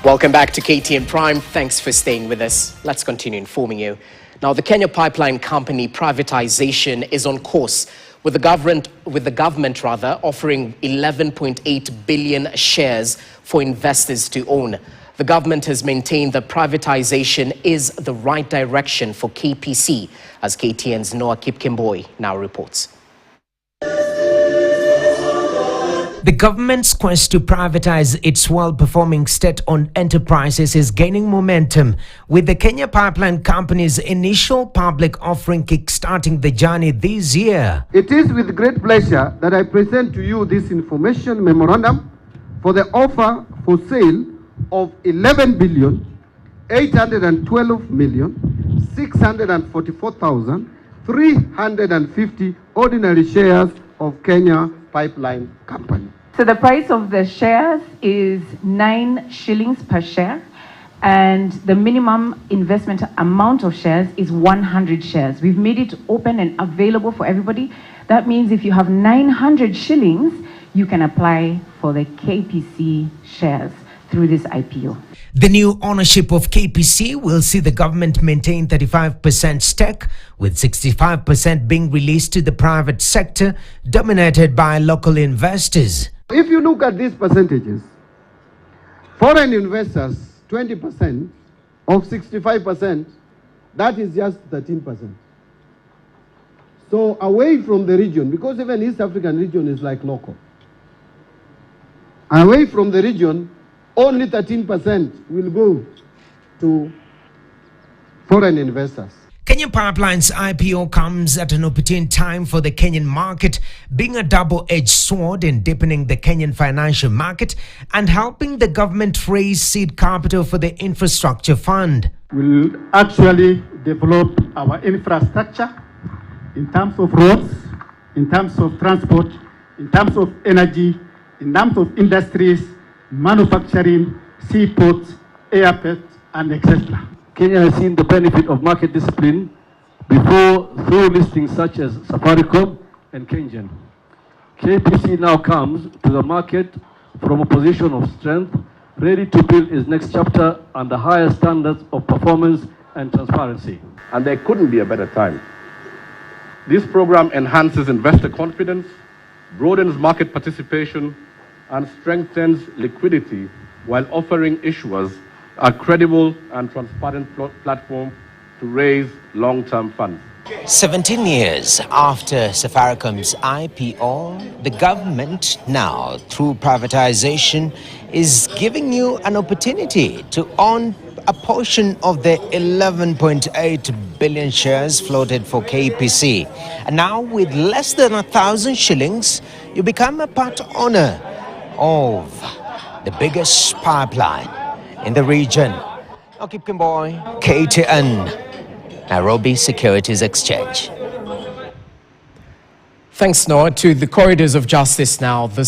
Welcome back to KTN Prime. Thanks for staying with us. Let's continue informing you. Now, the Kenya Pipeline Company privatization is on course, with the government offering 11.8 billion shares for investors to own. The government has maintained that privatization is the right direction for KPC, as KTN's Noah Kipkemboi now reports. The government's quest to privatize its well-performing state-owned enterprises is gaining momentum, with the Kenya Pipeline Company's initial public offering kick-starting the journey this year. It is with great pleasure that I present to you this information memorandum for the offer for sale of 11,812,644,350 ordinary shares of Kenya Pipeline Company. So the price of the shares is 9 shillings per share, and the minimum investment amount of shares is 100 shares. We've made it open and available for everybody. That means if you have 900 shillings, you can apply for the KPC shares through this IPO. The new ownership of KPC will see the government maintain 35% stake, with 65% being released to the private sector, dominated by local investors. If you look at these percentages, foreign investors, 20% of 65%, that is just 13%. So away from the region, because even East African region is like local. Away from the region, only 13% will go to foreign investors. Kenya Pipeline's IPO comes at an opportune time for the Kenyan market, being a double-edged sword in deepening the Kenyan financial market and helping the government raise seed capital for the infrastructure fund. We'll actually develop our infrastructure in terms of roads, in terms of transport, in terms of energy, in terms of industries, manufacturing, seaports, airports, and etc. Kenya has seen the benefit of market discipline before through listings such as Safaricom and Kengen. KPC now comes to the market from a position of strength, ready to build its next chapter under higher standards of performance and transparency. And there couldn't be a better time. This program enhances investor confidence, broadens market participation, and strengthens liquidity while offering issuers a credible and transparent platform to raise long-term funds. 17 years after Safaricom's IPO, the government now, through privatization, is giving you an opportunity to own a portion of the 11.8 billion shares floated for KPC. And now, with less than 1,000 shillings, you become a part owner of the biggest pipeline in the region. Kipkemboi, KTN, Nairobi Securities Exchange. Thanks, Noah. To the corridors of justice now. The